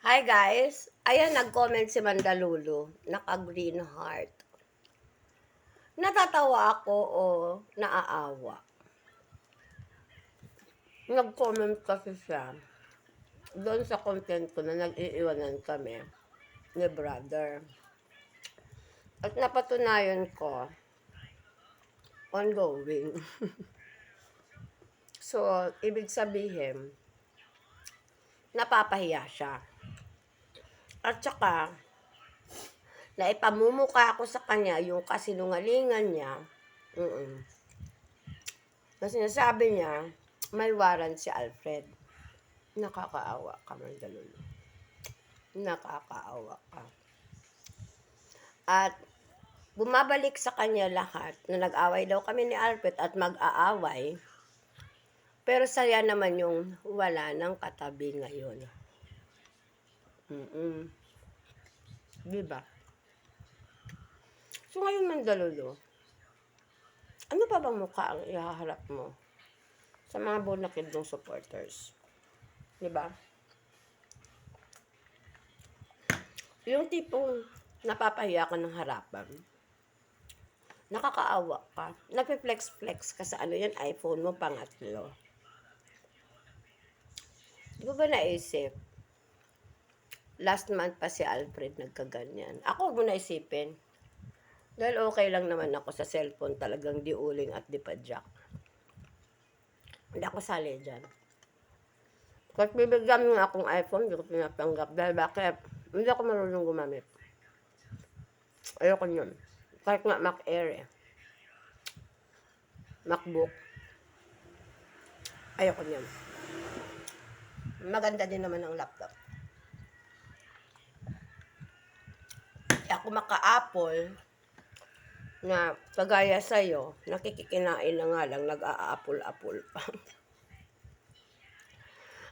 Hi guys! Ayan, nag-comment si Mandalulu, naka-green heart. Natatawa ako o naaawa. Nag-comment kasi siya doon sa content ko na nag-iiwanan kami ni brother. At napatunayan ko, ongoing. So, ibig sabihin, napapahiya siya. At saka, naipamumuka ako sa kanya yung kasinungalingan niya. Na sinasabi niya, may warrant si Alfred. Nakakaawa ka, Mandalulu. Nakakaawa ka. At bumabalik sa kanya lahat na nag-away daw kami ni Alfred at mag-aaway. Pero saya naman yung wala ng katabi ngayon. Diba? So ngayon, Mandalulu, ano pa bang mukha ang ihaharap mo sa mga bunakid ng supporters? Diba? Yung tipong napapahiya ka ng harapan, nakakaawa ka, nagpe-flex-flex ka sa iPhone mo pangatlo. Di ba naisip? Last month pa si Alfred nagkaganyan. Ako mo naisipin. Dahil okay lang naman ako sa cellphone, talagang di uling at di padyak. Hindi ako sali dyan. Kahit bibigyan mo akong iPhone, hindi ko pinapanggap. Dahil bakit? Hindi ako marunong gumamit. Ayoko yun. Kahit nga Mac Air MacBook. Ayoko yun. Maganda din naman ang laptop. Ako maka-Apple na kagaya sa'yo, nakikikinain na nga lang, nag-a-apple-apple pa.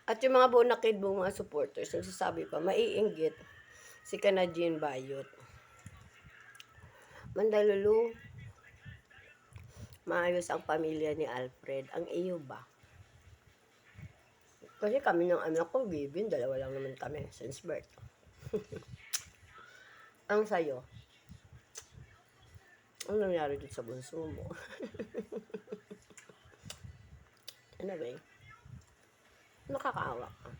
At yung mga bunakid mo mga supporters, nagsasabi pa, maiinggit si Canadian Bayot. Mandalulu, maayos ang pamilya ni Alfred. Ang iyo ba? Kasi kami ng anak ko, Bibin, dalawa lang naman kami since birth. Ang sayo, ano nangyari dito sa bunso mo? Anyway, nakakaawa ka.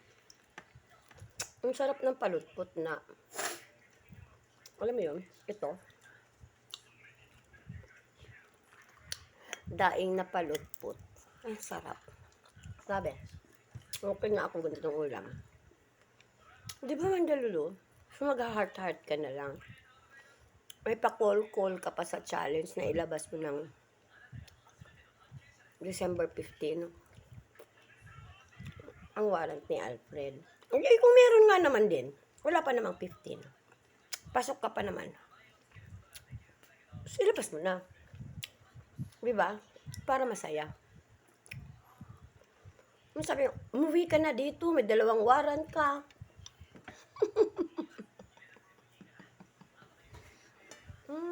Ang sarap ng palutpot na, alam mo yun, ito, daing na palutpot. Ang sarap. Sabi, okay na ako ganitong ulam. Di ba, Mandalulu? So mag-heart-heart ka na lang. May pa-call-call ka pa sa challenge na ilabas mo ng December 15. Ang warrant ni Alfred. Hindi, kung meron nga naman din, wala pa namang 15. Pasok ka pa naman. So, ilabas mo na. Diba? Para masaya. Sabi, umuwi ka na dito, may 2 warrant ka.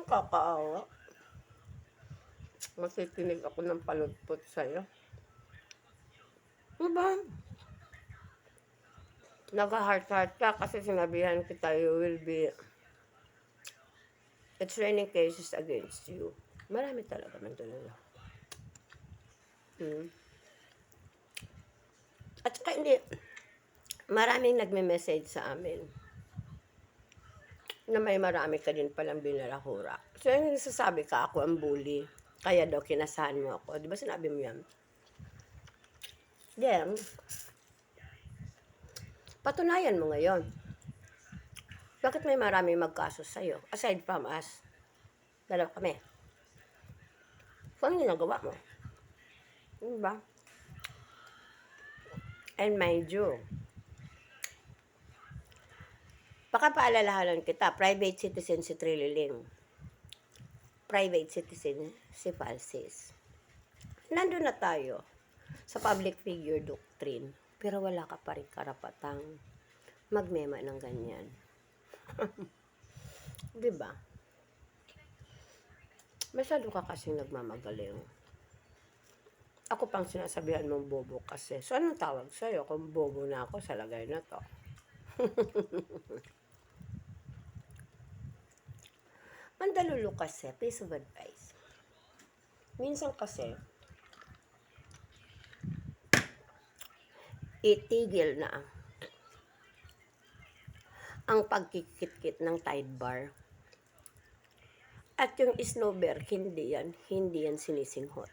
Kakaawa. Masikinig ako ng palutpot sa'yo. Diba? Naka-heart-heart ka kasi sinabihan kita you will be, it's raining cases against you. Marami talaga man talaga. At saka hindi, maraming nagme-message sa amin na may marami ka din palang binalahura. So, yung nasasabi ka, ako ang bully. Kaya daw, kinasahan mo ako. Di ba sinabi mo yan? Then, patunayan mo ngayon. Bakit may maraming magkaso sa'yo? Aside from us, dalawa kami. So, ano ginagawa mo? Diba? And mind you, baka paalalahanan kita, private citizen si Trililing. Private citizen si Falsis. Nandun na tayo sa public figure doctrine, pero wala ka pa rin karapatang magmema ng ganyan. Diba? Masyado ka kasing nagmamagaling. Ako pang sinasabihan mong bobo kasi. So, anong tawag sa'yo kung bobo na ako sa lagay na to? Mandalulu kasi, piece of advice. Minsan kasi, itigil na ang pagkikit-kit ng Tide Bar. At yung snowber, hindi yan sinisinghot.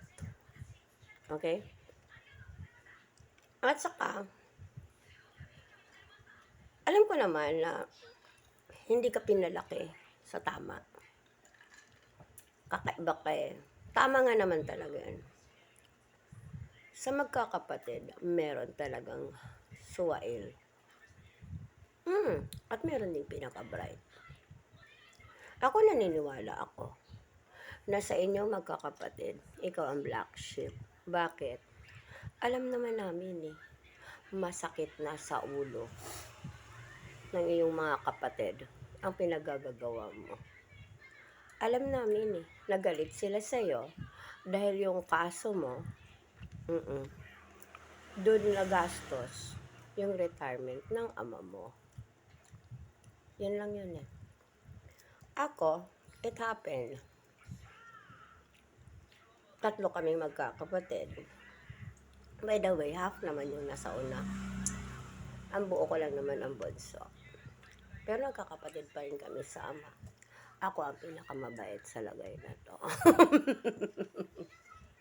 Okay? At saka, alam ko naman na hindi ka pinalaki sa tama. Kakaiba ka eh. Tama nga naman talaga yan. Sa magkakapatid, meron talagang suwail. At meron din pinaka-bright. Ako naniniwala ako na sa inyong magkakapatid, ikaw ang black sheep. Bakit? Alam naman namin masakit na sa ulo ng iyong mga kapatid ang pinagagagawa mo. Alam namin nagalit sila sa'yo dahil yung kaso mo, doon nagastos yung retirement ng ama mo. Yan lang yun Ako, it happened. 3 kaming magkakapatid. By the way, half naman yung nasa una. Ang buo ko lang naman ang bunso. Pero nagkakapatid pa rin kami sa ama. Ako ang pinakamabait sa lagay na to.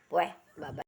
Bye-bye.